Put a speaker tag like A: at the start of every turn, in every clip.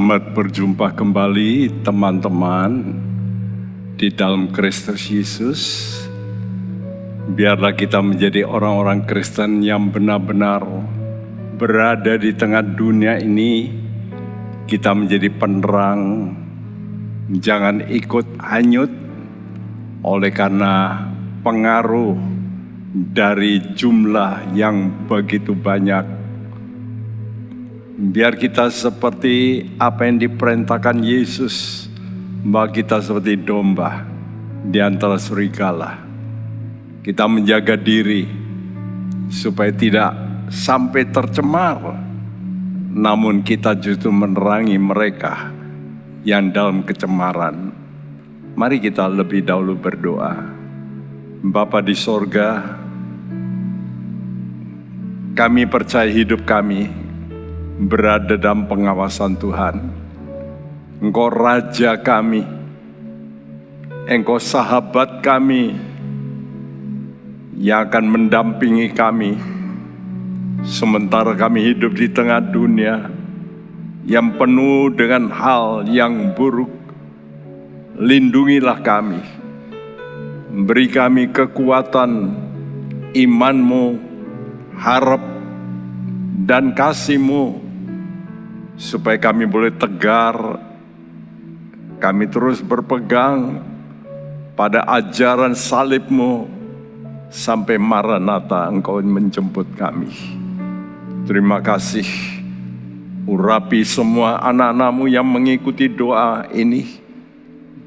A: Selamat berjumpa kembali teman-teman di dalam Kristus Yesus. Biarlah kita menjadi orang-orang Kristen yang benar-benar berada di tengah dunia ini. Kita menjadi penerang, jangan ikut hanyut oleh karena pengaruh dari jumlah yang begitu banyak. Biar kita seperti apa yang diperintahkan Yesus, bahwa kita seperti domba di antara serigala. Kita menjaga diri supaya tidak sampai tercemar, namun kita justru menerangi mereka yang dalam kecemaran. Mari kita lebih dahulu berdoa. Bapa di sorga, kami percaya hidup kami berada dalam pengawasan Tuhan. Engkau Raja kami, Engkau sahabat kami yang akan mendampingi kami sementara kami hidup di tengah dunia yang penuh dengan hal yang buruk. Lindungilah kami, beri kami kekuatan iman-Mu, harap dan kasih-Mu, supaya kami boleh tegar, kami terus berpegang pada ajaran salib-Mu sampai Maranatha Engkau menjemput kami. Terima kasih, urapi semua anak-anak-Mu yang mengikuti doa ini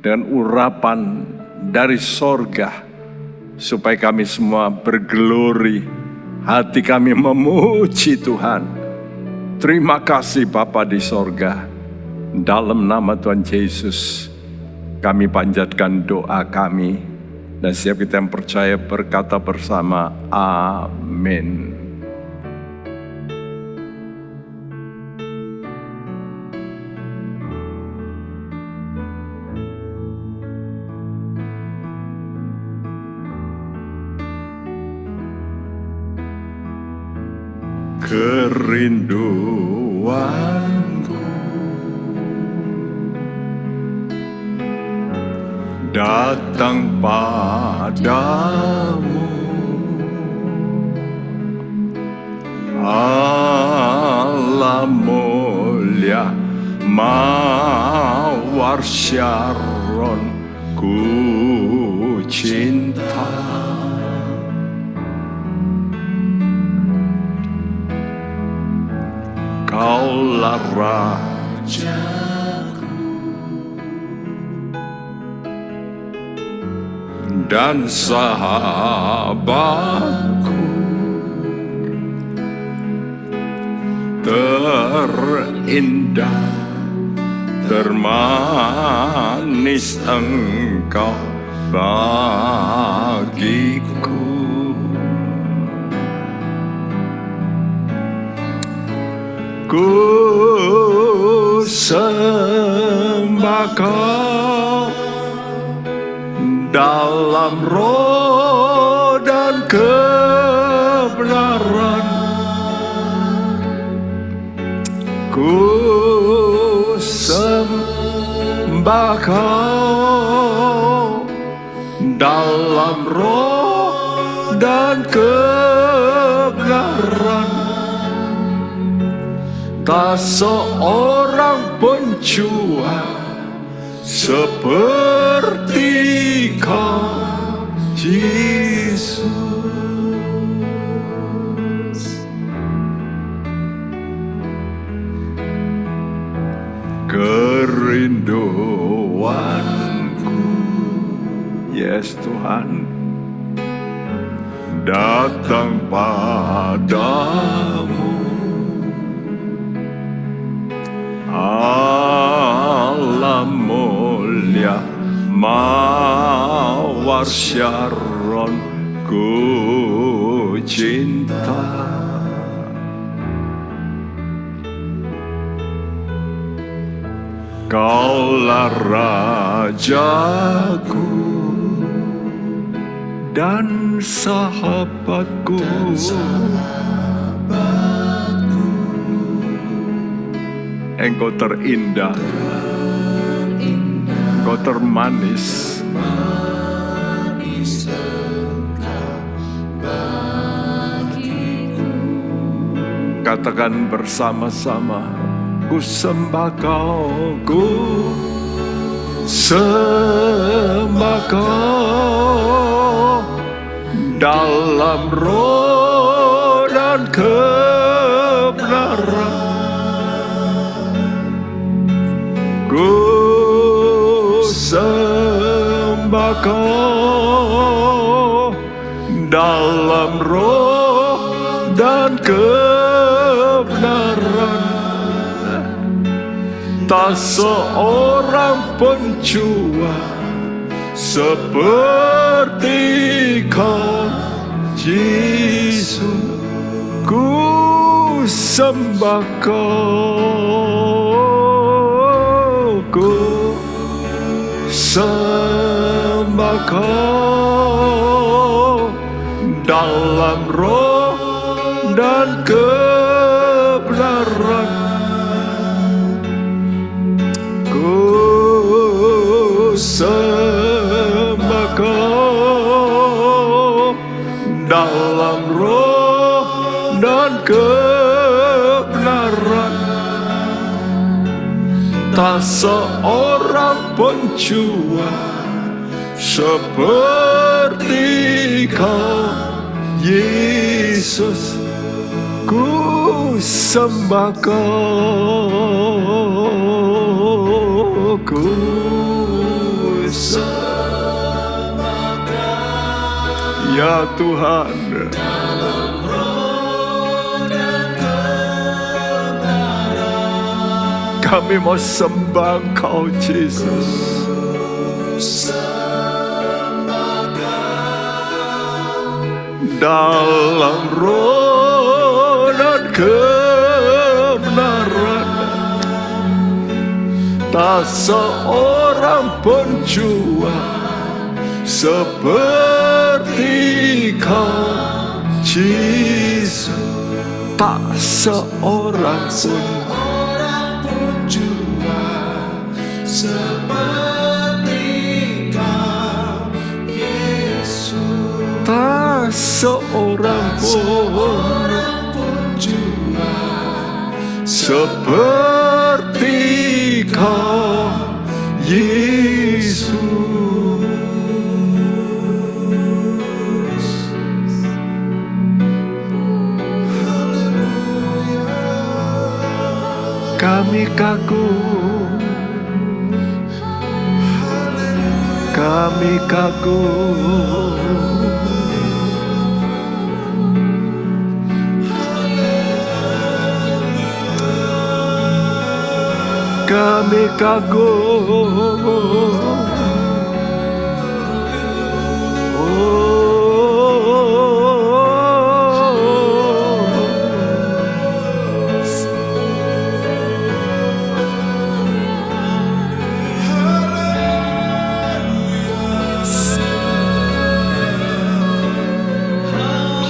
A: dengan urapan dari sorga, supaya kami semua bergelori, hati kami memuji Tuhan. Terima kasih Bapa di sorga. Dalam nama Tuhan Yesus kami panjatkan doa kami, dan setiap kita yang percaya berkata bersama, amin. Kerinduanku datang padamu, Allah mulia mawar Syaron, ku cinta. Kaulah Rajaku dan sahabatku, terindah, termanis Engkau bagiku. Ku sembah Kau dalam roh dan kebenaran. Ku sembah Kau dalam roh dan kebenaran. Tak seorang pun jua seperti Kau, Yesus. Kerinduanku, yes Tuhan, datang padamu, Allah mulia mawar Syaron, ku cinta. Kaulah Rajaku dan sahabatku, Engkau terindah, Engkau termanis. Katakan bersama-sama, ku sembah Kau, ku sembah Kau dalam roh dan kebenaran. Ku sembah Kau dalam roh dan kebenaran. Tak seorang pun jua seperti Kau, Yesus. Ku sembah Kau, ku sembah Kau dalam roh dan kebenaran. Ku sembah Kau dalam roh dan kebenaran. Tak seorang pun jua seperti Kau, Yesus. Ku sembah Kau, ku sembah Kau, ya Tuhan. Dalam roh dan kebenaran, kami mau sembah Kau, Yesus. Sembah Kau dalam roh dan kebenaran. Tak seorang pun jua seperti Kau, Yesus. Tak seorang pun jua seperti Kau, Yesus. Tak seorang pun jua seperti Kau, Yesus. Kami kagum, kami kagum. Kami kagum,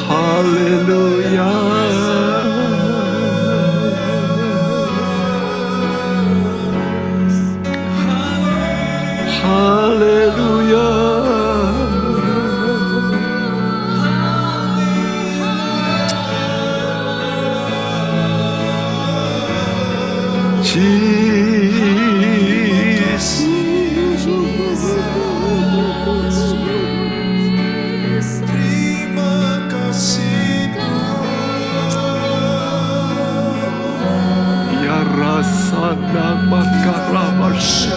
A: haleluya. Haleluya. Jesus. Terima kasih ya rasa nama karamasya.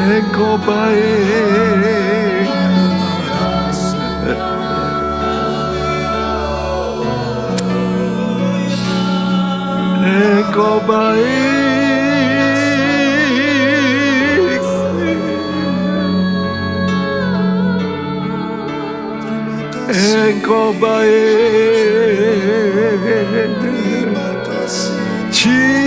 A: Engkau baik, Engkau baik, Engkau baik, Jesus.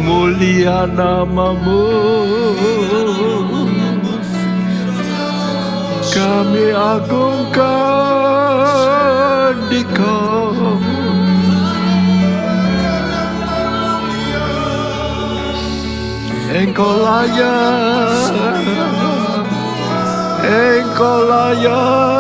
A: mulia nama-Mu. Kami agungkan Dikau. Engkau layak, Engkau layak.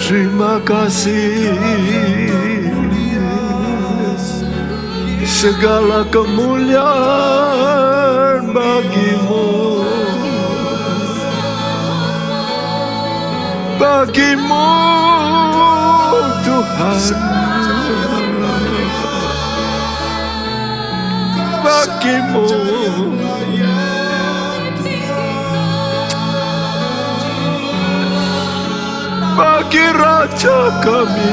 A: Terima kasih, segala kemuliaan bagi-Mu, bagi-Mu Tuhan, bagi-Mu. Bagi Raja kami,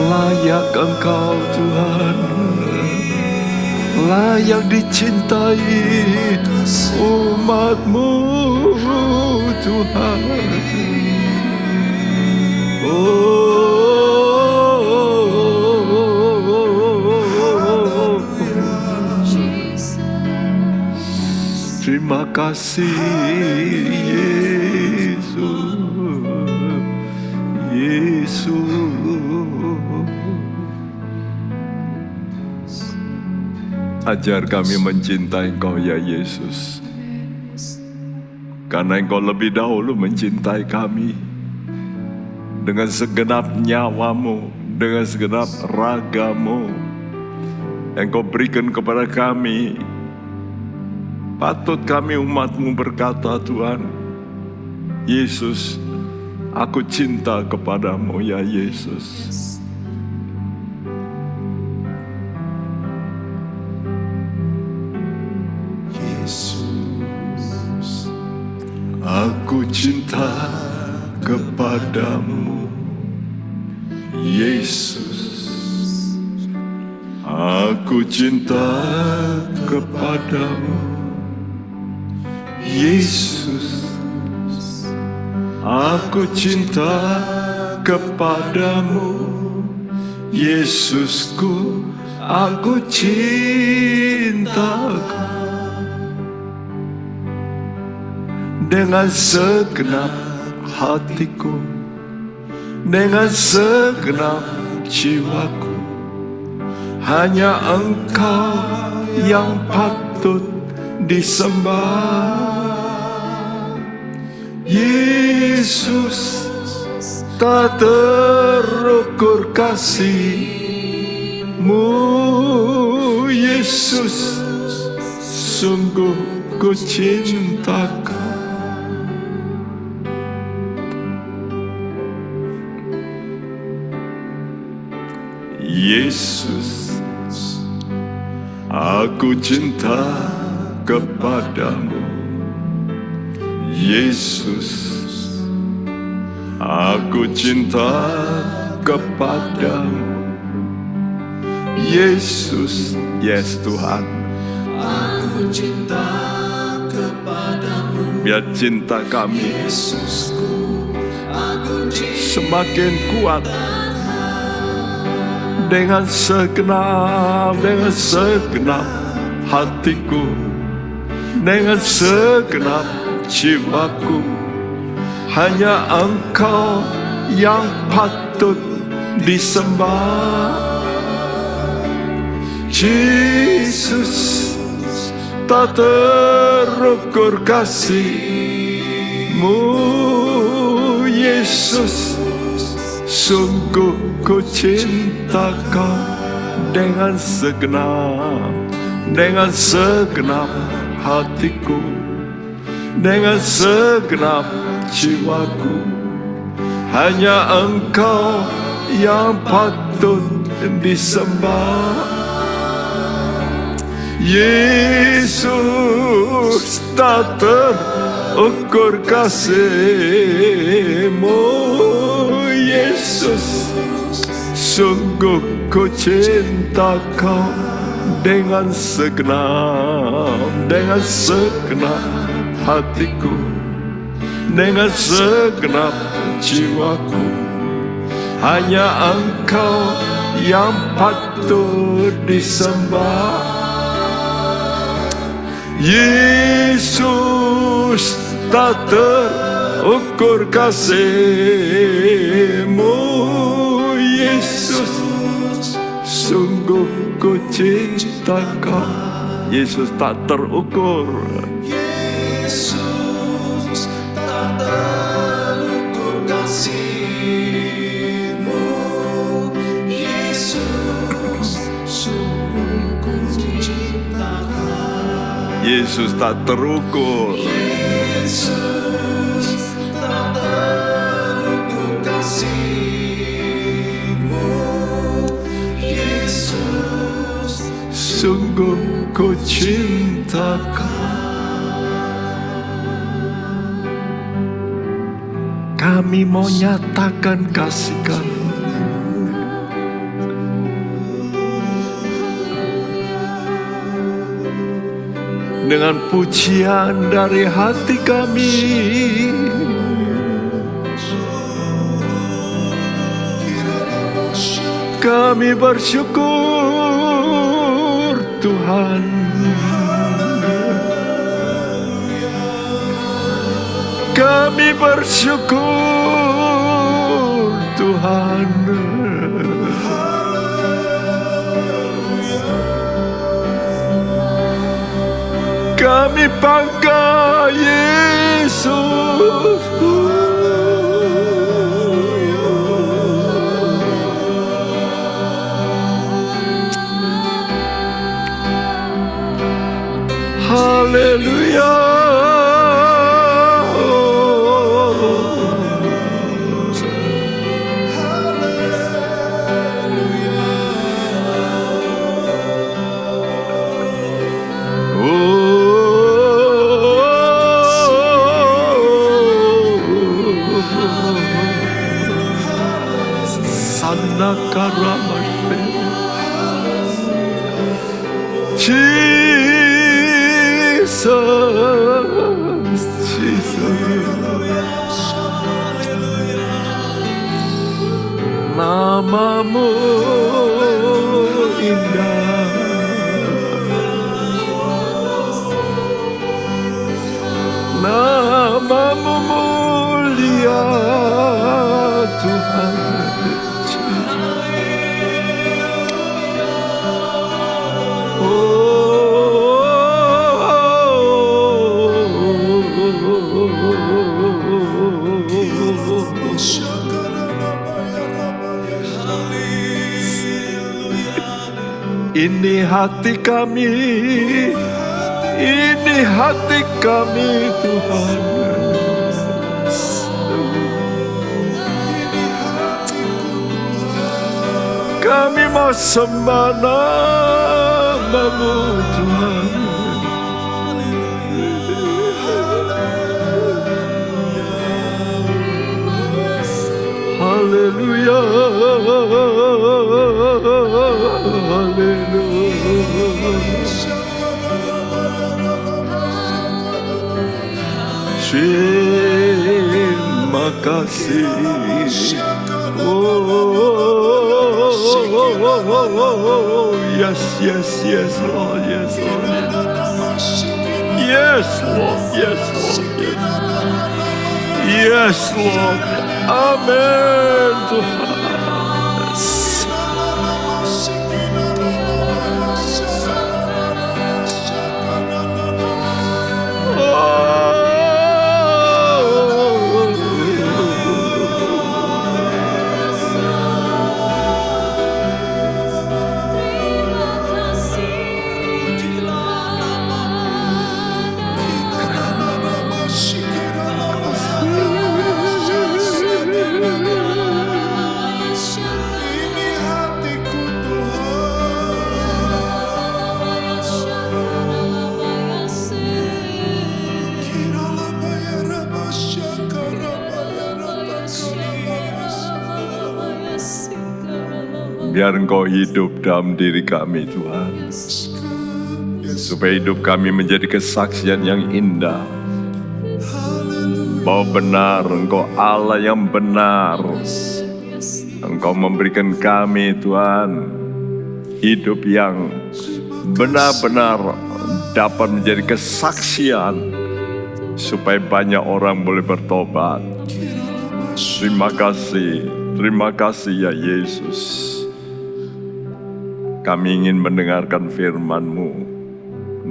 A: layak Engkau Tuhan, layak dicintai umat-Mu Tuhan. Terima kasih Yesus, Yesus. Ajar kami mencintai Engkau ya Yesus, karena Engkau lebih dahulu mencintai kami dengan segenap nyawa-Mu, dengan segenap raga-Mu. Engkau berikan kepada kami. Patut kami umat-Mu berkata, Tuhan Yesus, aku cinta kepadamu ya Yesus. Aku cinta kepadamu, Yesus. Aku cinta kepadamu, Yesus. Aku cinta kepadamu, Yesusku. Aku cinta dengan segenap hatiku, dengan segenap jiwaku. Hanya Engkau yang patut disembah, Yesus. Tak terukur kasih-Mu, Yesus. Sungguh ku cinta Kau. Yesus, aku cinta kepadamu, Yesus. Aku cinta kepadamu, Yesus. Yes Tuhan, aku cinta kepadamu. Biar cinta kami, Yesusku, aku semakin kuat. Dengan segenap hatiku, dengan segenap jiwaku. Hanya Engkau yang patut disembah. Yesus, tak terukur kasih-Mu. Yesus, sungguh ku cinta Kau dengan segenap hatiku, dengan segenap jiwaku. Hanya Engkau yang patut disembah. Yesus, tak terukur kasih-Mu. Yesus, sungguh ku cinta Kau dengan segenap hatiku, dengan segenap jiwaku. Hanya Engkau yang patut disembah. Yesus, tak terukur kasih-Mu. Yesus, sungguh ku cinta Kau. Yesus, tak terukur.
B: Yesus, tak terukur kasih-Mu. Yesus, sungguh ku cinta Kau.
A: Yesus, tak terukur.
B: Yesus, tak terukur kasih-Mu. Yesus,
A: Sungguh ku cinta Kau. Kami mau nyatakan kasih Kami. Dengan pujian dari hati kami, kami bersyukur Tuhan. Kami bersyukur Tuhan. Kami bangga Yesus. Haleluya. Jesus, Namamu indah, Namamu mulia Tuhan. Ini hati kami, ini hati kami Tuhan. Kami mau sembah nama-Mu Tuhan. Haleluya, terima kasih. Yes, yes, yes, Lord, yes, Lord, yes, Lord, yes, Lord, yes, yes, Lord, Amen, Tuhan. Biar Engkau hidup dalam diri kami Tuhan. Supaya hidup kami menjadi kesaksian yang indah. Bahwa benar Engkau Allah yang benar. Engkau memberikan kami Tuhan hidup yang benar-benar dapat menjadi kesaksian. Supaya banyak orang boleh bertobat. Terima kasih ya Yesus. Kami ingin mendengarkan firman-Mu.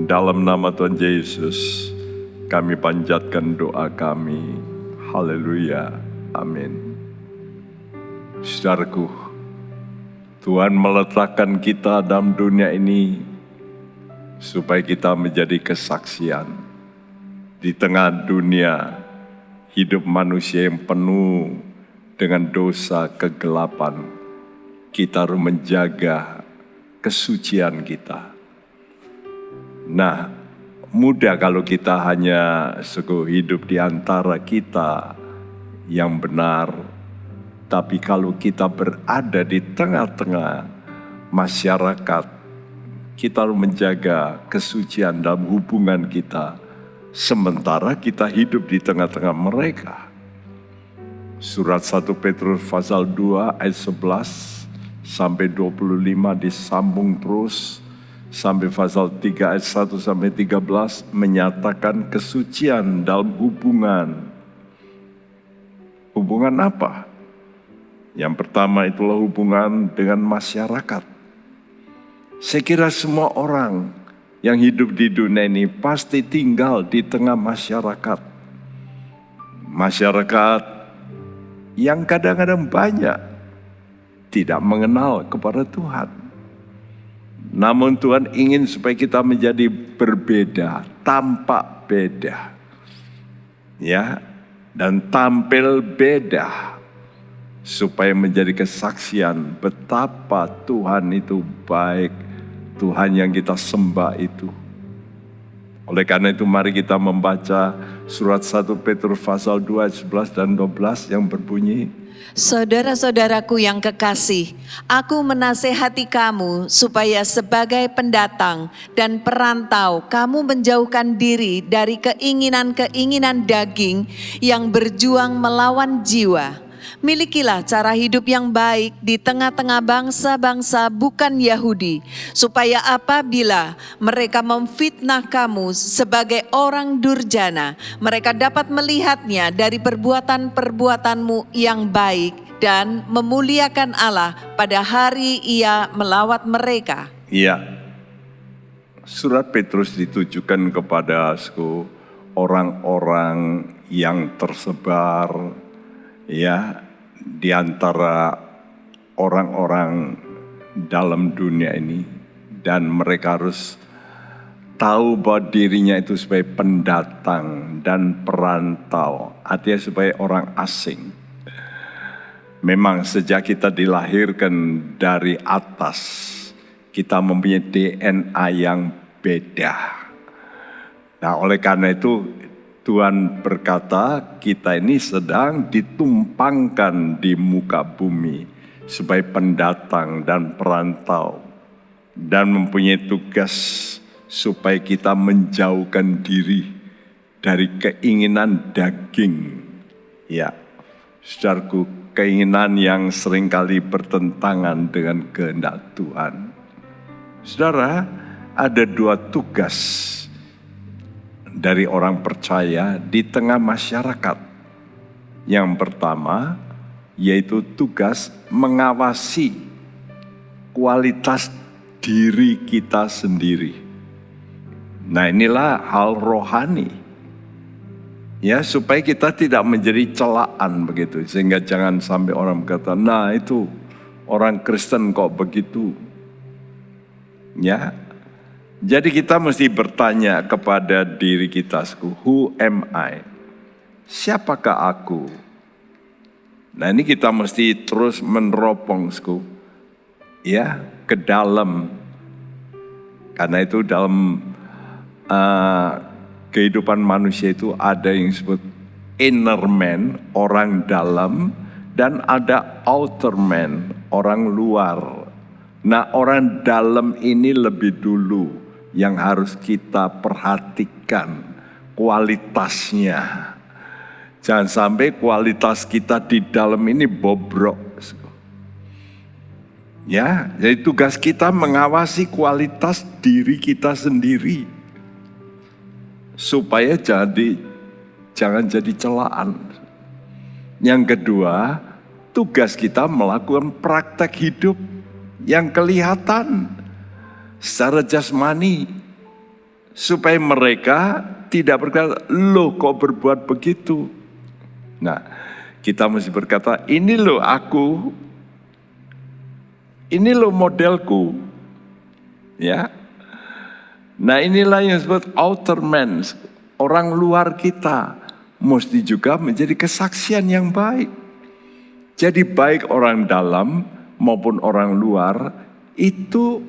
A: Dalam nama Tuhan Yesus, kami panjatkan doa kami. Haleluya. Amin. Saudaraku, Tuhan meletakkan kita dalam dunia ini supaya kita menjadi kesaksian. Di tengah dunia, hidup manusia yang penuh dengan dosa kegelapan, kita harus menjaga kesucian kita. Nah, mudah kalau kita hanya hidup di antara kita yang benar. Tapi kalau kita berada di tengah-tengah masyarakat, kita harus menjaga kesucian dalam hubungan kita. Sementara kita hidup di tengah-tengah mereka. Surat 1 Petrus pasal 2 ayat 11 sampai 25 disambung terus. Sampai pasal 3 ayat 1 sampai 13 menyatakan kesucian dalam hubungan. Hubungan apa? Yang pertama itulah hubungan dengan masyarakat. Saya kira semua orang yang hidup di dunia ini pasti tinggal di tengah masyarakat. Masyarakat yang kadang-kadang banyak tidak mengenal kepada Tuhan. Namun Tuhan ingin supaya kita menjadi berbeda, tampak beda. Ya, dan tampil beda. Supaya menjadi kesaksian betapa Tuhan itu baik, Tuhan yang kita sembah itu. Oleh karena itu mari kita membaca surat 1 Petrus pasal 2 ayat 11 dan 12 yang berbunyi,
C: Saudara-saudaraku yang kekasih, aku menasehati kamu supaya sebagai pendatang dan perantau kamu menjauhkan diri dari keinginan-keinginan daging yang berjuang melawan jiwa. Milikilah cara hidup yang baik di tengah-tengah bangsa-bangsa bukan Yahudi, supaya apabila mereka memfitnah kamu sebagai orang durjana, mereka dapat melihatnya dari perbuatan-perbuatanmu yang baik dan memuliakan Allah pada hari Ia melawat mereka.
A: Iya, surat Petrus ditujukan kepada orang-orang yang tersebar, ya, di antara orang-orang dalam dunia ini, dan mereka harus tahu bahwa dirinya itu sebagai pendatang dan perantau, artinya sebagai orang asing. Memang sejak kita dilahirkan dari atas, kita mempunyai DNA yang beda. Nah, oleh karena itu Tuhan berkata, kita ini sedang ditumpangkan di muka bumi sebagai pendatang dan perantau, dan mempunyai tugas supaya kita menjauhkan diri dari keinginan daging. Ya, saudaraku, keinginan yang seringkali bertentangan dengan kehendak Tuhan. Saudara, ada dua tugas dari orang percaya di tengah masyarakat. Yang pertama, yaitu tugas mengawasi kualitas diri kita sendiri. Nah, inilah hal rohani. Ya, supaya kita tidak menjadi celaan begitu. Sehingga jangan sampai orang berkata, nah itu orang Kristen kok begitu. Ya, jadi kita mesti bertanya kepada diri kita, who am I? Siapakah aku? Nah, ini kita mesti terus meneropong, ya, ke dalam. Karena itu dalam kehidupan manusia itu ada yang disebut inner man, orang dalam, dan ada outer man, orang luar. Nah, orang dalam ini lebih dulu yang harus kita perhatikan kualitasnya. Jangan sampai kualitas kita di dalam ini bobrok. Ya, jadi tugas kita mengawasi kualitas diri kita sendiri. Supaya jangan jadi celaan. Yang kedua, tugas kita melakukan praktek hidup yang kelihatan secara jasmani. Supaya mereka tidak berkata, "Loh kok berbuat begitu?" Nah, kita mesti berkata, "Ini loh aku, ini loh modelku." Ya. Nah, inilah yang disebut outer man, orang luar kita mesti juga menjadi kesaksian yang baik. Jadi baik orang dalam maupun orang luar itu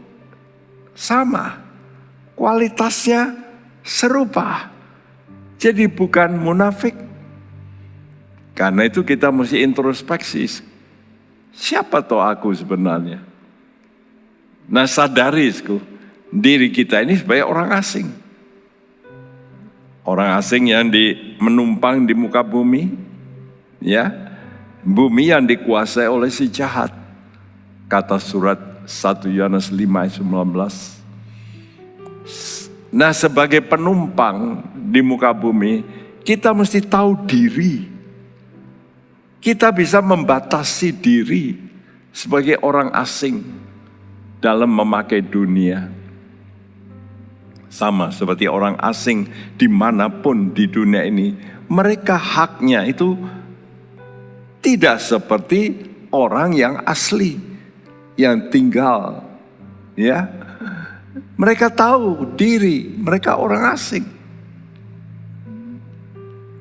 A: sama, kualitasnya serupa. Jadi bukan munafik. Karena itu kita mesti introspeksi. Siapa toh aku sebenarnya? Nah, sadari diri kita ini sebagai orang asing. Orang asing yang menumpang di muka bumi. Ya, bumi yang dikuasai oleh si jahat. Kata surat 1 Yohanes 5 ayat 19. Nah, sebagai penumpang di muka bumi, kita mesti tahu diri. Kita bisa membatasi diri sebagai orang asing dalam memakai dunia. Sama seperti orang asing dimanapun di dunia ini, mereka haknya itu tidak seperti orang yang asli, yang tinggal. Ya, mereka tahu diri, mereka orang asing.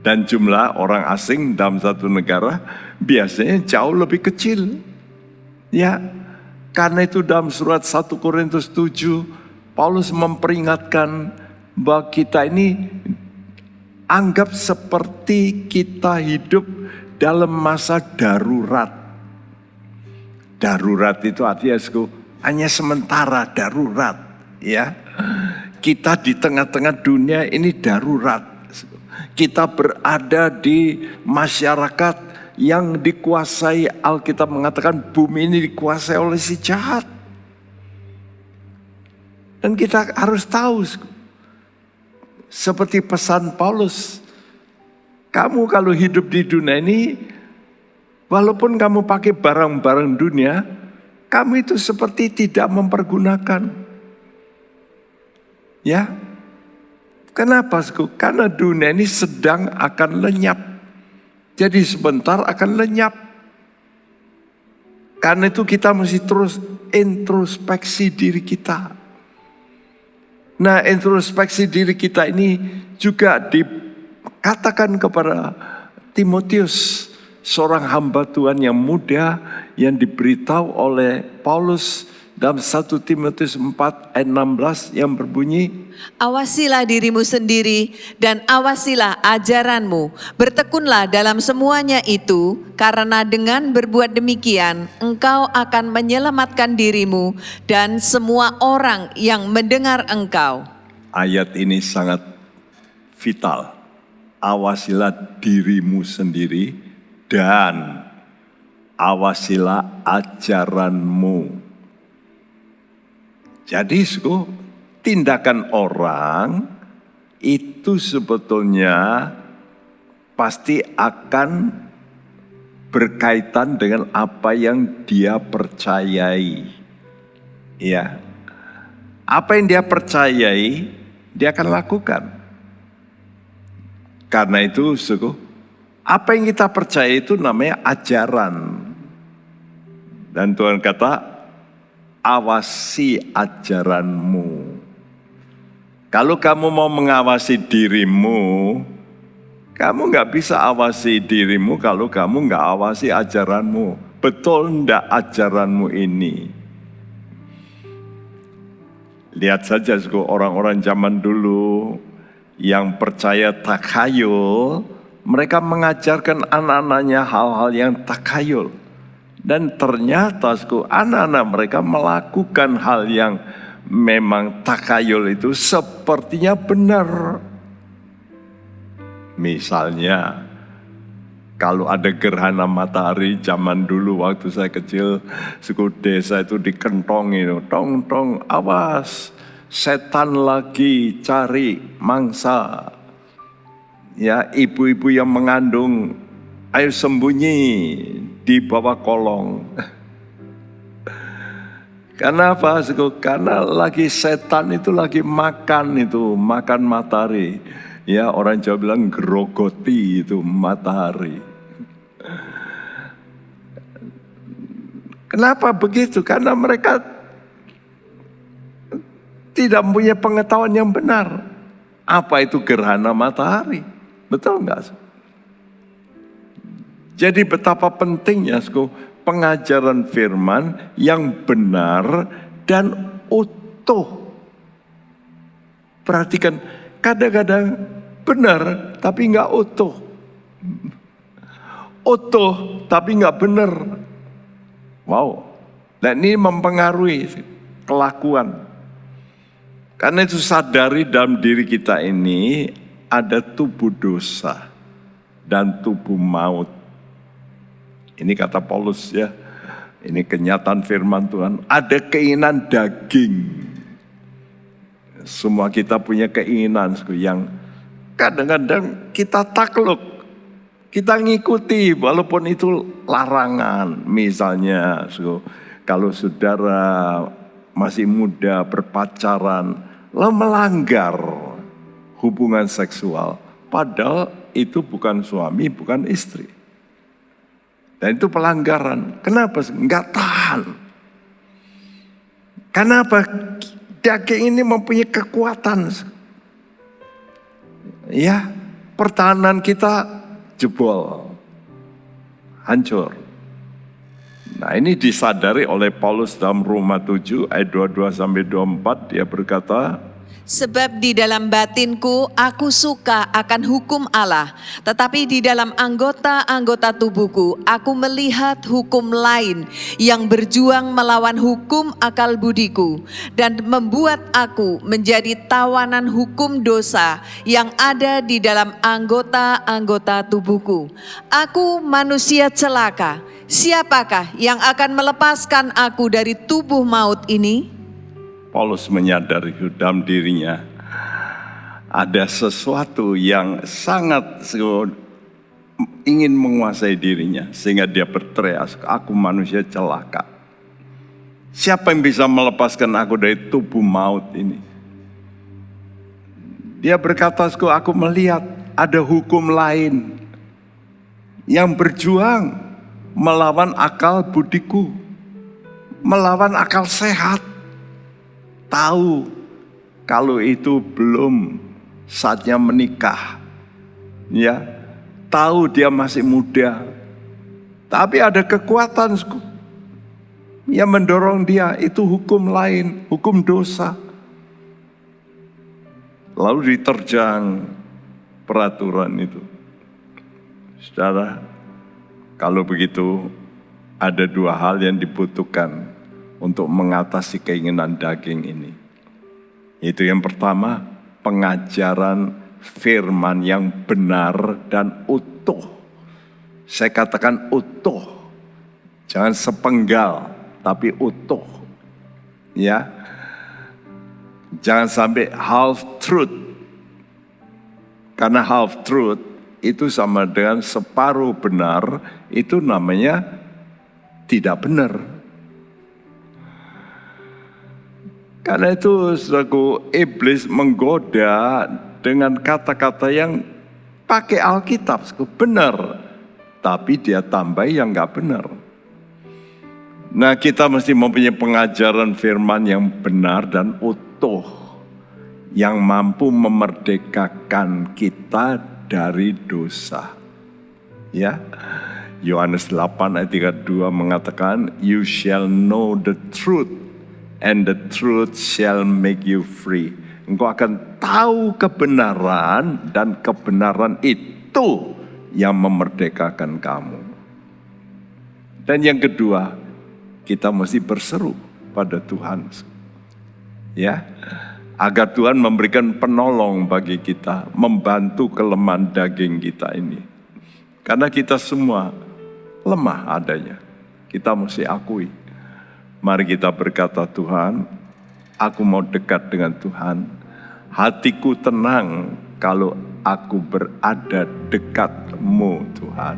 A: Dan jumlah orang asing dalam satu negara biasanya jauh lebih kecil. Ya, karena itu dalam surat 1 Korintus 7, Paulus memperingatkan bahwa kita ini anggap seperti kita hidup dalam masa darurat. Darurat itu artinya hanya sementara, darurat. Ya, kita di tengah-tengah dunia ini darurat. Kita berada di masyarakat yang dikuasai, Alkitab mengatakan bumi ini dikuasai oleh si jahat. Dan kita harus tahu, seperti pesan Paulus, kamu kalau hidup di dunia ini, walaupun kamu pakai barang-barang dunia, kamu itu seperti tidak mempergunakan. Ya, kenapa? Karena dunia ini sedang akan lenyap. Jadi sebentar akan lenyap. Karena itu kita mesti terus introspeksi diri kita. Nah, introspeksi diri kita ini juga dikatakan kepada Timotius, seorang hamba Tuhan yang muda yang diberitahu oleh Paulus dalam 1 Timotius 4 ayat 16 yang berbunyi,
C: awasilah dirimu sendiri dan awasilah ajaranmu. Bertekunlah dalam semuanya itu, karena dengan berbuat demikian engkau akan menyelamatkan dirimu dan semua orang yang mendengar engkau.
A: Ayat ini sangat vital. Awasilah dirimu sendiri dan awasilah ajaranmu. Jadi tindakan orang itu sebetulnya pasti akan berkaitan dengan apa yang dia percayai. Ya. Apa yang dia percayai, dia akan lakukan. Karena itu, apa yang kita percaya itu namanya ajaran. Dan Tuhan kata, awasi ajaranmu. Kalau kamu mau mengawasi dirimu, kamu gak bisa awasi dirimu kalau kamu gak awasi ajaranmu. Betul enggak ajaranmu ini? Lihat saja orang-orang zaman dulu yang percaya takhayul, mereka mengajarkan anak-anaknya hal-hal yang takhayul. Dan ternyata anak-anak mereka melakukan hal yang memang takayul itu sepertinya benar. Misalnya, kalau ada gerhana matahari zaman dulu waktu saya kecil, suku desa itu dikentongin, tong, awas, setan lagi cari mangsa. Ya, ibu-ibu yang mengandung, ayo sembunyi di bawah kolong. Kenapa? Karena lagi setan itu lagi makan matahari. Ya, orang Jawa bilang grogoti itu matahari. Kenapa begitu? Karena mereka tidak punya pengetahuan yang benar. Apa itu gerhana matahari? Betul enggak? Jadi betapa pentingnya pengajaran firman yang benar dan utuh. Perhatikan, kadang-kadang benar tapi nggak utuh. Utuh tapi nggak benar. Wow, dan ini mempengaruhi kelakuan. Karena itu sadari dalam diri kita ini ada tubuh dosa dan tubuh maut. Ini kata Paulus ya, ini kenyataan firman Tuhan. Ada keinginan daging. Semua kita punya keinginan yang kadang-kadang kita takluk, kita ngikuti walaupun itu larangan. Misalnya kalau saudara masih muda berpacaran, lalu melanggar hubungan seksual, padahal itu bukan suami, bukan istri. Dan itu pelanggaran. Kenapa? Enggak tahan. Kenapa? Daging ini mempunyai kekuatan. Ya, pertahanan kita jebol, hancur. Nah, ini disadari oleh Paulus dalam Roma 7 ayat 22-24. Dia berkata,
C: sebab di dalam batinku aku suka akan hukum Allah, tetapi di dalam anggota-anggota tubuhku aku melihat hukum lain yang berjuang melawan hukum akal budiku dan membuat aku menjadi tawanan hukum dosa yang ada di dalam anggota-anggota tubuhku. Aku manusia celaka, siapakah yang akan melepaskan aku dari tubuh maut ini?
A: Paulus menyadari dalam dirinya ada sesuatu yang sangat ingin menguasai dirinya. Sehingga dia berteriak, aku manusia celaka. Siapa yang bisa melepaskan aku dari tubuh maut ini? Dia berkata, aku melihat ada hukum lain yang berjuang melawan akal budiku, melawan akal sehat. Tahu kalau itu belum saatnya menikah, ya, tahu dia masih muda, tapi ada kekuatan yang mendorong dia, itu hukum lain, hukum dosa. Lalu diterjang peraturan itu. Saudara, kalau begitu ada dua hal yang dibutuhkan untuk mengatasi keinginan daging ini. Itu yang pertama, pengajaran firman yang benar dan utuh. Saya katakan utuh. Jangan sepenggal, tapi utuh. Ya. Jangan sampai half truth. Karena half truth itu sama dengan separuh benar, itu namanya tidak benar. Karena itu saudaraku, iblis menggoda dengan kata-kata yang pakai Alkitab, benar. Tapi dia tambah yang gak benar. Nah, kita mesti mempunyai pengajaran firman yang benar dan utuh. Yang mampu memerdekakan kita dari dosa. Ya, Yohanes 8 ayat 32 mengatakan, you shall know the truth, and the truth shall make you free. Engkau akan tahu kebenaran, dan kebenaran itu yang memerdekakan kamu. Dan yang kedua, kita mesti berseru pada Tuhan. Ya, agar Tuhan memberikan penolong bagi kita, membantu kelemahan daging kita ini. Karena kita semua lemah adanya. Kita mesti akui. Mari kita berkata, Tuhan, aku mau dekat dengan Tuhan. Hatiku tenang kalau aku berada dekat-Mu, Tuhan.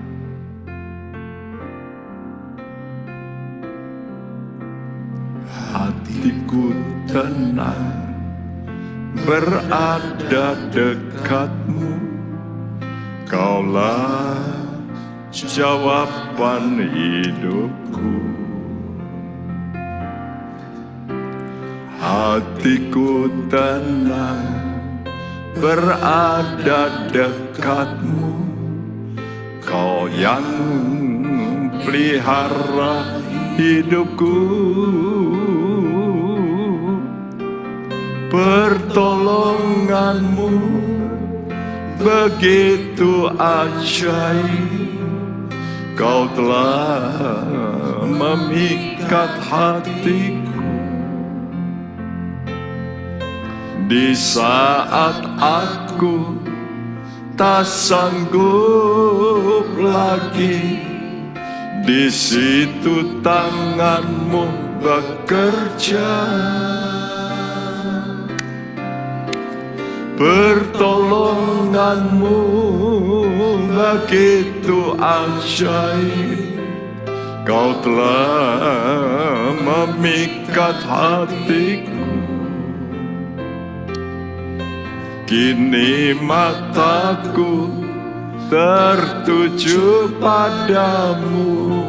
A: Hatiku tenang berada dekat-Mu. Kaulah jawaban hidupku. Hatiku tenang berada dekat-Mu. Kau yang pelihara hidupku. Pertolongan-Mu begitu ajaib. Kau telah memikat hatiku. Di saat aku tak sanggup lagi, di situ tangan-Mu bekerja. Pertolongan-Mu begitu ajaib. Kau telah memikat hatiku. Kini mataku tertuju padamu.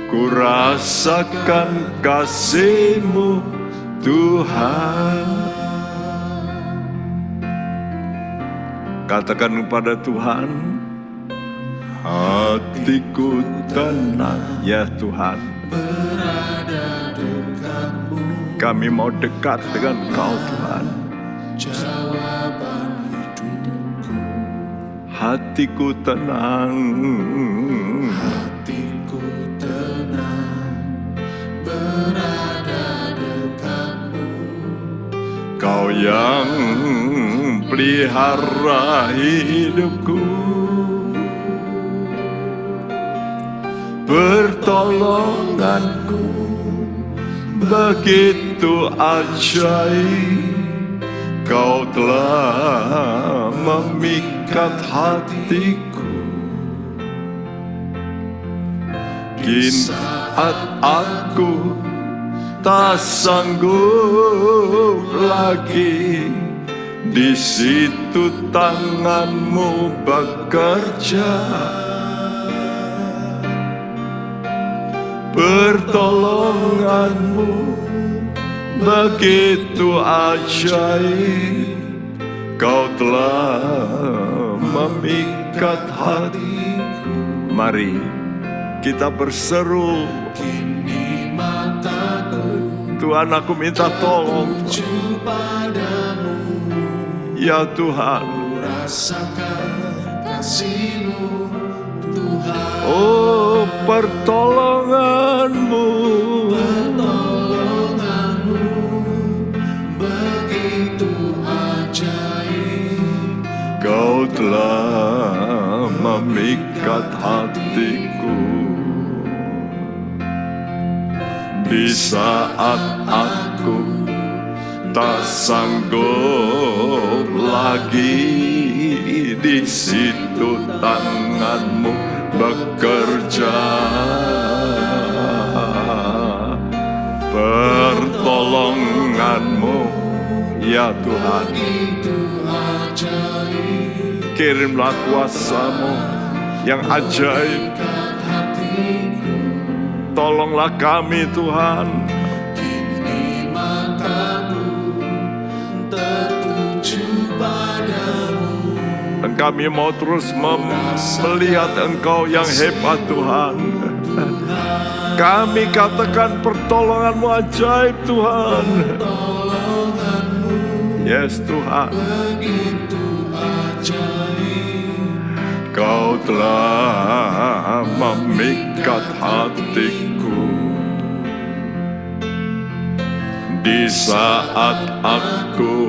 A: Ku rasakan kasih-Mu, Tuhan. Katakan kepada Tuhan, hatiku tenang, ya Tuhan.
B: berada dekat-Mu,
A: Kami mau dekat dengan Kau, Tuhan.
B: jawaban hidupku.
A: Hatiku tenang,
B: Hatiku tenang berada dekat-Mu.
A: Kau yang pelihara hidupku. Pertolongan-Mu begitu ajaib. Kau telah memikat hatiku. Kini saat aku tak sanggup lagi, di situ tangan-Mu bekerja. Pertolongan-Mu begitu ajaib. Kau telah memikat hatiku. Mari kita berseru.
B: Kini mataku
A: Tuhan, aku minta tolong.
B: tertuju padamu.
A: Ya Tuhan.
B: Rasakan kasih-Mu, Tuhan.
A: Oh, pertolongan-Mu.
B: Pertolongan-Mu begitu ajaib.
A: Kau telah memikat hatiku. Di saat aku tak sanggup lagi, di situ tangan-Mu bekerja. Pertolongan-Mu, ya Tuhan.
B: Begitu ajaib.
A: Kirimlah kuasa-Mu yang ajaib. Tolonglah kami, Tuhan.
B: Kini mataku tertuju padamu.
A: Dan kami mau terus melihat Engkau yang hebat, Tuhan. Kami katakan pertolongan-Mu ajaib, Tuhan.
B: Pertolongan-Mu
A: Yes, Tuhan.
B: begitu ajaib.
A: Kau telah memikat hatiku di saat aku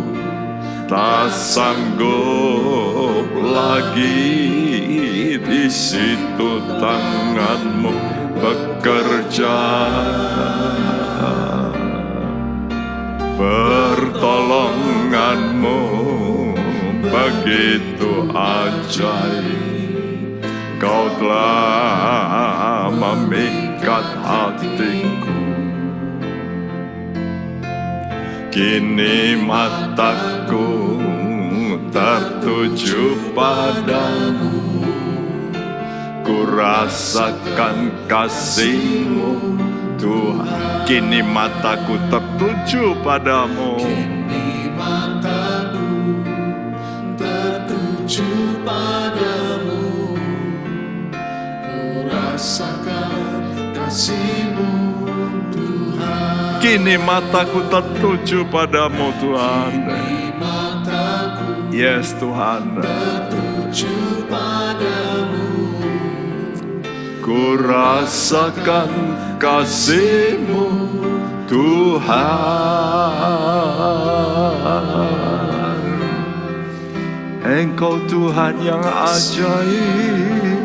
A: tak sanggup lagi. Di situ tanganmu bekerja, pertolonganmu begitu ajaib. Kau telah memikat hatiku. Kini mataku tertuju padamu, ku rasakan kasih-Mu Tuhan. Kini mataku tertuju padamu.
B: Kini mataku tertuju padamu, ku rasakan kasih-Mu Tuhan.
A: Kini mataku tertuju padamu Tuhan. Yes Tuhan.
B: Tertuju padamu,
A: ku rasakan kasih-Mu Tuhan. Engkau Tuhan yang ajaib.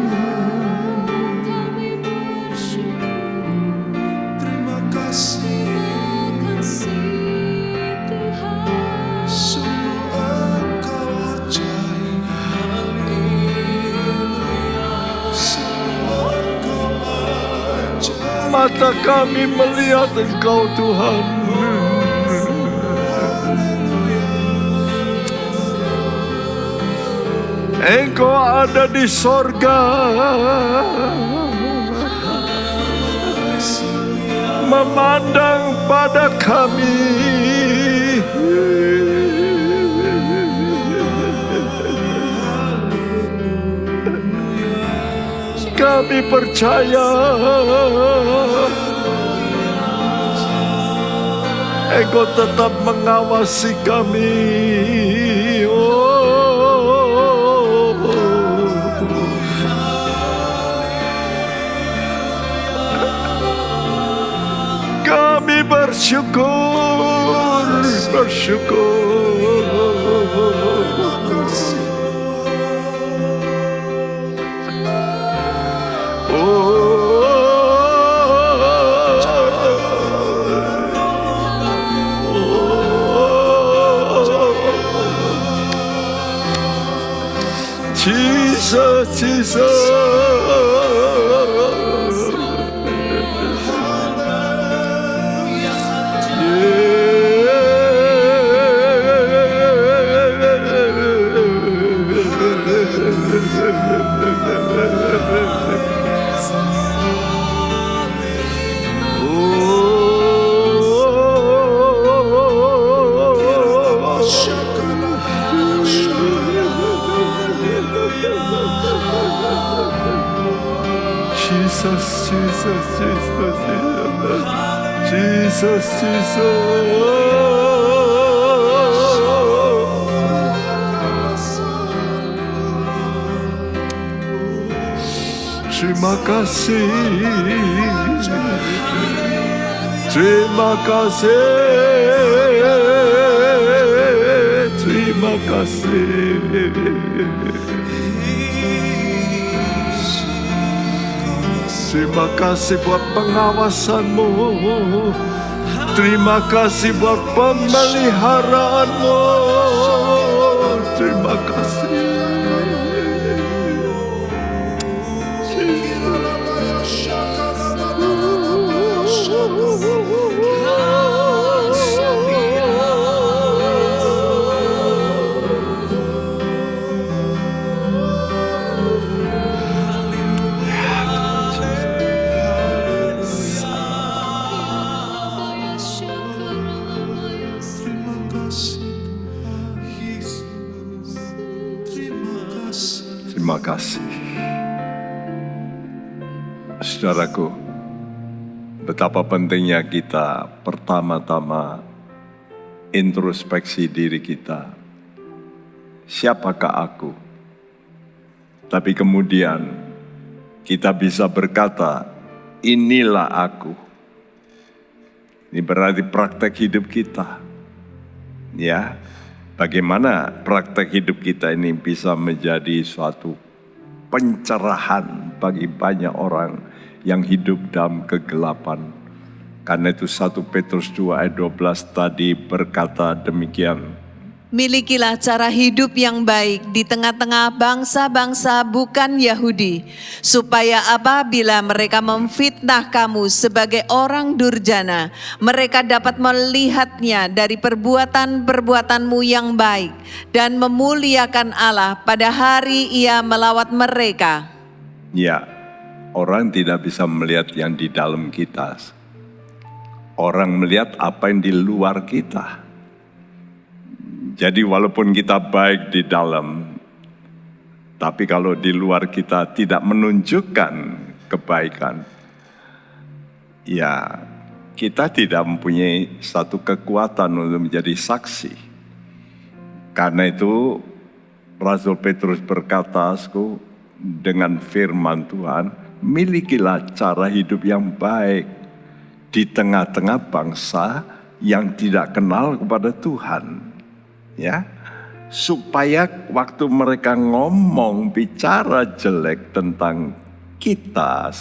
B: terima kasih Tuhan. Sungguh Engkau ajaib. Sungguh Engkau ajaib.
A: Mata kami melihat Engkau Tuhan. Engkau ada di sorga, memandang pada kami. Kami percaya Engkau tetap mengawasi kami. Kami bersyukur. Jesus. Terima kasih. Terima kasih. Terima kasih buat pengawasan-Mu. Terima kasih buat pemeliharaan-Mu. Terima kasih. Terima kasih. Saudaraku, betapa pentingnya kita pertama-tama introspeksi diri kita. Siapakah aku? Tapi kemudian kita bisa berkata, inilah aku. Ini berarti praktek hidup kita. Ya, bagaimana praktek hidup kita ini bisa menjadi suatu pencerahan bagi banyak orang yang hidup dalam kegelapan. Karena itu 1 Petrus 2 ayat 12 tadi berkata demikian.
C: Milikilah cara hidup yang baik di tengah-tengah bangsa-bangsa bukan Yahudi, supaya apabila mereka memfitnah kamu sebagai orang durjana, mereka dapat melihatnya dari perbuatan-perbuatanmu yang baik dan memuliakan Allah pada hari Ia melawat mereka.
A: Ya, orang tidak bisa melihat yang di dalam kita. Orang melihat apa yang di luar kita. Jadi walaupun kita baik di dalam, tapi kalau di luar kita tidak menunjukkan kebaikan, ya kita tidak mempunyai satu kekuatan untuk menjadi saksi. Karena itu Rasul Petrus berkata dengan firman Tuhan, milikilah cara hidup yang baik di tengah-tengah bangsa yang tidak kenal kepada Tuhan. Ya, supaya waktu mereka ngomong bicara jelek tentang kita,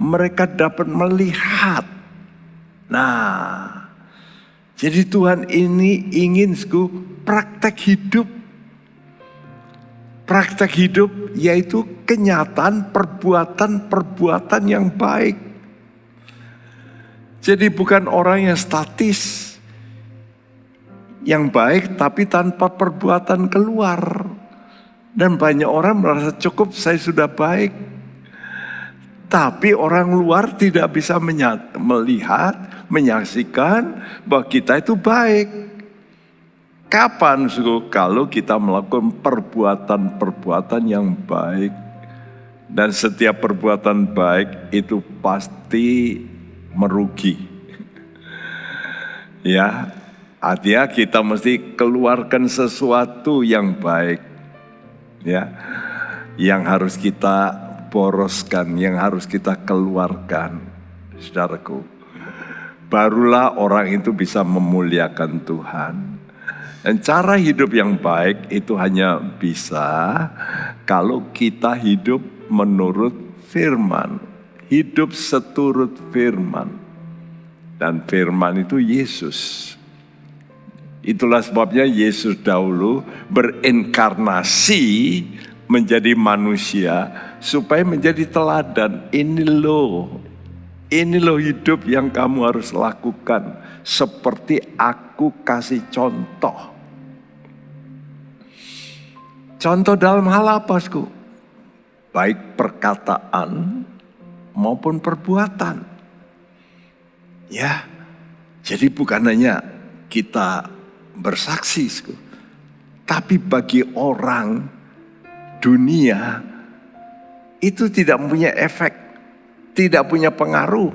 A: mereka dapat melihat. Nah, jadi Tuhan ini ingin praktek hidup. Praktek hidup yaitu kenyataan perbuatan-perbuatan yang baik. Jadi bukan orang yang statis, yang baik tapi tanpa perbuatan keluar. Dan banyak orang merasa cukup, saya sudah baik. Tapi orang luar tidak bisa melihat, menyaksikan bahwa kita itu baik. Kapan kalau kita melakukan perbuatan-perbuatan yang baik. Dan setiap perbuatan baik itu pasti merugi. Ya, artinya kita mesti keluarkan sesuatu yang baik, ya, yang harus kita boroskan, yang harus kita keluarkan, saudaraku. Barulah orang itu bisa memuliakan Tuhan. Dan cara hidup yang baik itu hanya bisa kalau kita hidup menurut firman, hidup seturut firman. Dan firman itu Yesus. Itulah sebabnya Yesus dahulu berinkarnasi menjadi manusia supaya menjadi teladan. Ini loh hidup yang kamu harus lakukan seperti aku kasih contoh. Contoh dalam hal apa, baik perkataan maupun perbuatan. Ya, jadi bukan hanya kita bersaksi, tapi bagi orang dunia itu tidak punya efek, tidak punya pengaruh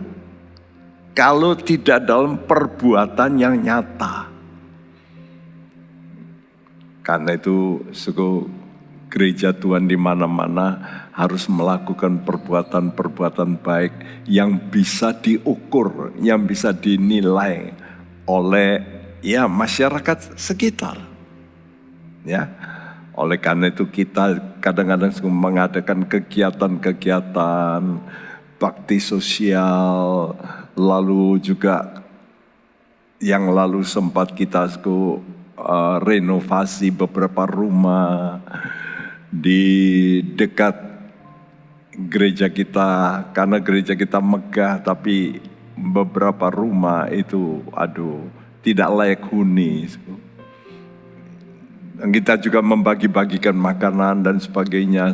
A: kalau tidak dalam perbuatan yang nyata. Karena itu gereja Tuhan di mana-mana harus melakukan perbuatan-perbuatan baik yang bisa diukur, yang bisa dinilai oleh masyarakat sekitar. Ya. Oleh karena itu kita kadang-kadang mengadakan kegiatan-kegiatan bakti sosial, lalu juga yang lalu sempat kita renovasi beberapa rumah di dekat gereja kita, karena gereja kita megah tapi beberapa rumah itu tidak layak huni. Dan kita juga membagi-bagikan makanan dan sebagainya,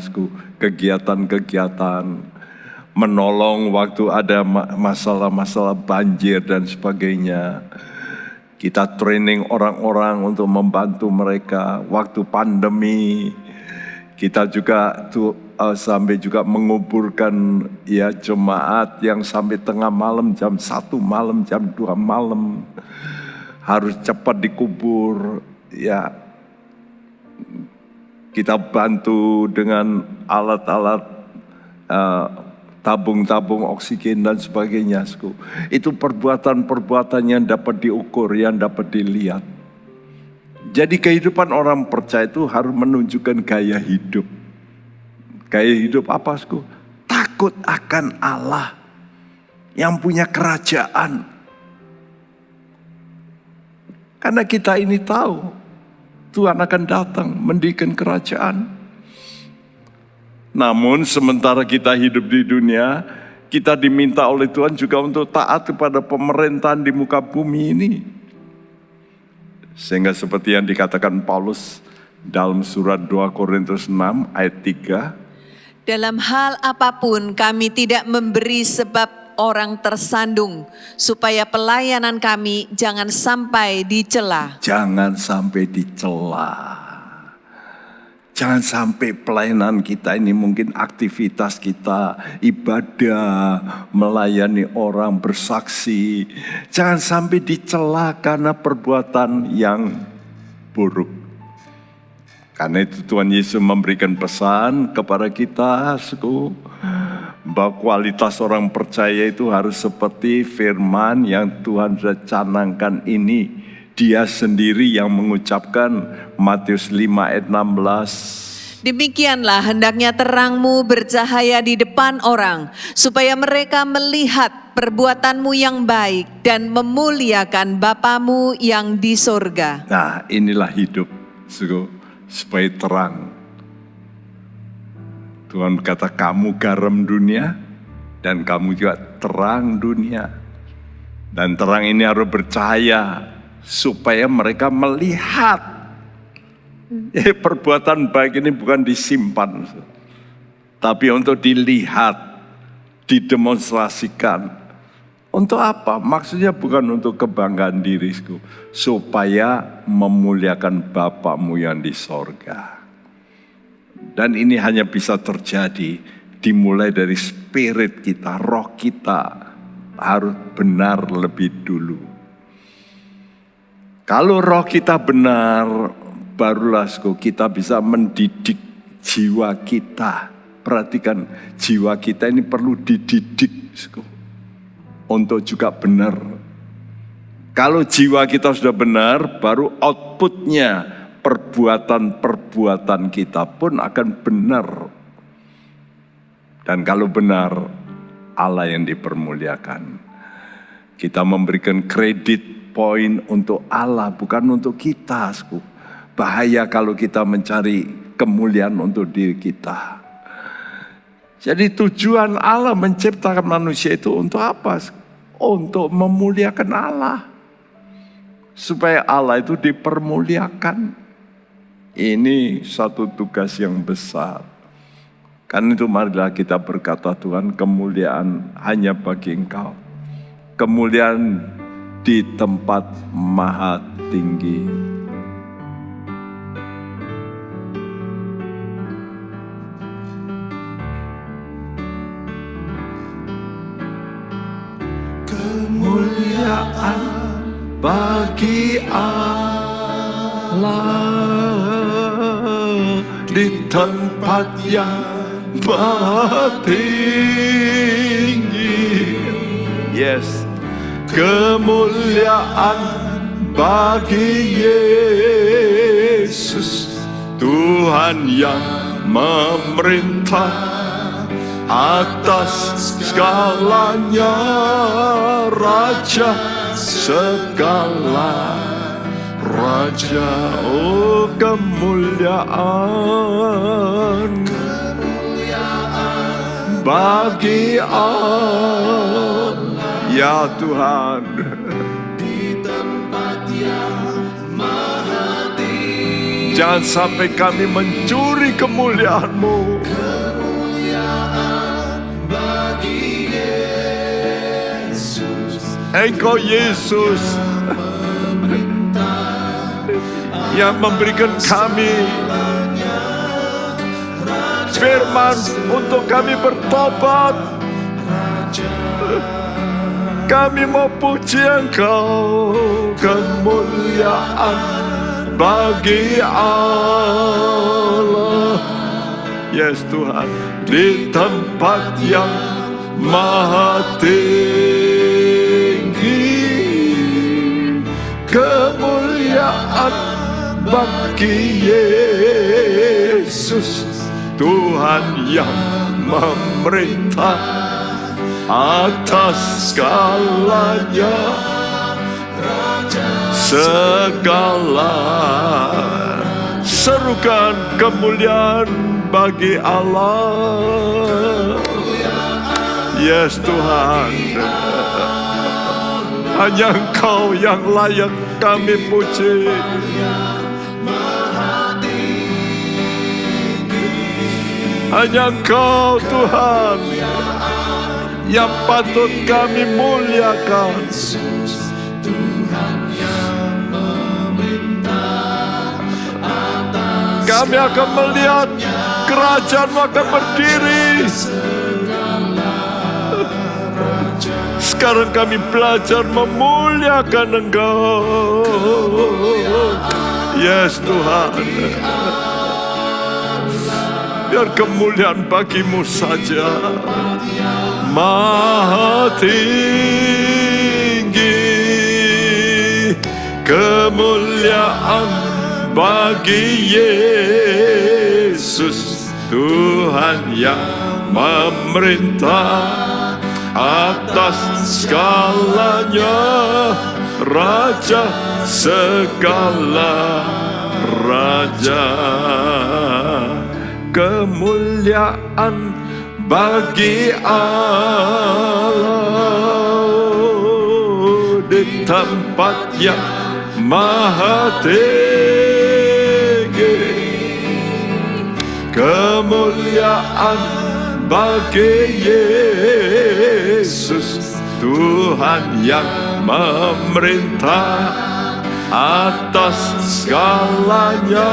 A: kegiatan-kegiatan menolong waktu ada masalah-masalah banjir dan sebagainya. Kita training orang-orang untuk membantu mereka waktu pandemi. Kita juga sampai juga menguburkan jemaat yang sampai tengah malam, jam 1 malam, jam 2 malam harus cepat dikubur. Ya, kita bantu dengan alat-alat tabung-tabung oksigen dan sebagainya. Itu perbuatan-perbuatan yang dapat diukur, yang dapat dilihat. Jadi kehidupan orang percaya itu harus menunjukkan gaya hidup. Gaya hidup apa? Takut akan Allah yang punya kerajaan. Karena kita ini tahu Tuhan akan datang mendirikan kerajaan. Namun sementara kita hidup di dunia, kita diminta oleh Tuhan juga untuk taat kepada pemerintahan di muka bumi ini. Sehingga seperti yang dikatakan Paulus dalam surat 2 Korintus 6 ayat 3.
C: Dalam hal apapun kami tidak memberi sebab orang tersandung, supaya pelayanan kami jangan sampai dicela.
A: Jangan sampai dicela. Jangan sampai pelayanan kita ini, mungkin aktivitas kita, ibadah, melayani orang, bersaksi. Jangan sampai dicela karena perbuatan yang buruk. Karena itu Tuhan Yesus memberikan pesan kepada kita, bahwa kualitas orang percaya itu harus seperti firman yang Tuhan sudah canangkan ini. Dia sendiri yang mengucapkan, Matius 5 ayat 16.
C: Demikianlah hendaknya terangmu bercahaya di depan orang, supaya mereka melihat perbuatanmu yang baik dan memuliakan Bapamu yang di sorga.
A: Nah, inilah hidup, supaya terang. Tuhan berkata, kamu garam dunia dan kamu juga terang dunia. Dan terang ini harus bercahaya supaya mereka melihat. Perbuatan baik ini bukan disimpan, tapi untuk dilihat, didemonstrasikan. Untuk apa? Maksudnya bukan untuk kebanggaan diriku, supaya memuliakan Bapamu yang di sorga. Dan ini hanya bisa terjadi dimulai dari spirit kita, roh kita harus benar lebih dulu. Kalau roh kita benar, barulah kita bisa mendidik jiwa kita. Perhatikan, jiwa kita ini perlu dididik untuk juga benar. Kalau jiwa kita sudah benar, baru outputnya perbuatan-perbuatan kita pun akan benar. Dan kalau benar, Allah yang dipermuliakan. Kita memberikan kredit poin untuk Allah, bukan untuk kita. Bahaya kalau kita mencari kemuliaan untuk diri kita. Jadi tujuan Allah menciptakan manusia itu untuk apa? Untuk memuliakan Allah. Supaya Allah itu dipermuliakan. Ini satu tugas yang besar. Karena itu marilah kita berkata, Tuhan, kemuliaan hanya bagi Engkau. Kemuliaan di tempat maha tinggi. Kemuliaan bagi Allah di tempat yang maha tinggi. Yes. Kemuliaan bagi Yesus, Tuhan yang memerintah atas segalanya, Raja segala Raja. Oh, kemuliaan bagi Allah. Ya Tuhan, di tempat yang maha tinggi, jangan sampai kami mencuri kemuliaan-Mu. Kemuliaan bagi Yesus, Engkau Yesus yang memberikan kami firman untuk kami bertobat. Kami mau puji Engkau, kemuliaan bagi Allah. Yes Tuhan, di tempat yang maha tinggi, kemuliaan bagi Yesus, Tuhan yang memerintah atas segalanya, segala. Serukan kemuliaan bagi Allah. Yes Tuhan, hanya Engkau yang layak kami puji. Hanya Engkau Tuhan yang patut kami muliakan. Kami akan melihat kerajaan-Mu akan berdiri. Sekarang kami belajar memuliakan Engkau. Yes Tuhan, biar kemuliaan bagi-Mu saja. Maha tinggi kemuliaan bagi Yesus, Tuhan yang memerintah atas segalanya, Raja segala raja. Kemuliaan bagi Allah di tempat yang maha tinggi, kemuliaan bagi Yesus, Tuhan yang memerintah atas segalanya,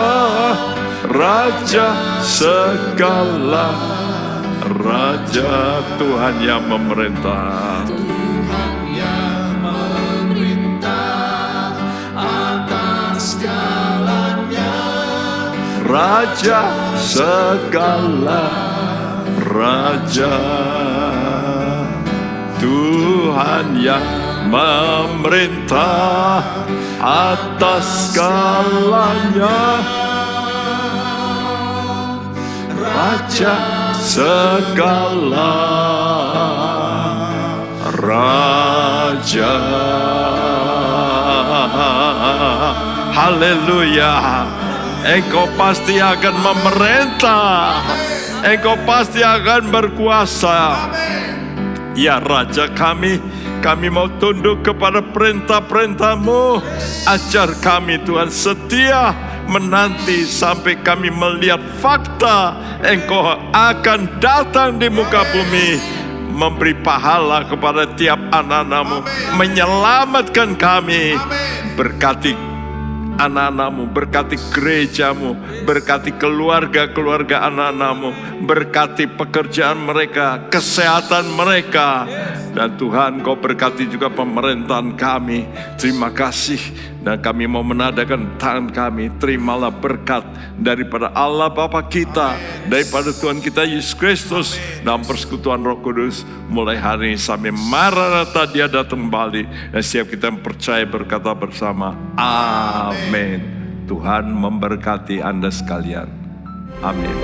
A: Raja segala raja. Tuhan yang memerintah,
B: Tuhan yang memerintah atas segalanya,
A: Raja segala raja. Tuhan yang memerintah atas segalanya, Raja segala raja. Haleluya. Engkau pasti akan memerintah, Engkau pasti akan berkuasa. Ya Raja kami mau tunduk kepada perintah-perintah-Mu. Ajar kami Tuhan setia menanti sampai kami melihat fakta Engkau akan datang di muka bumi, memberi pahala kepada tiap anak-anak-Mu, menyelamatkan kami. Berkati anak-anak-Mu, berkati gereja-Mu, berkati keluarga-keluarga anak-anak-Mu, berkati pekerjaan mereka, kesehatan mereka. Dan Tuhan, Kau berkati juga pemerintahan kami. Terima kasih. Dan kami mau menadakan tangan kami. Terimalah berkat daripada Allah Bapa kita, daripada Tuhan kita Yesus Kristus, dalam persekutuan Roh Kudus, mulai hari ini sampai Maranatha Dia datang kembali. Dan setiap kita yang percaya berkata bersama, amin. Tuhan memberkati Anda sekalian. Amin.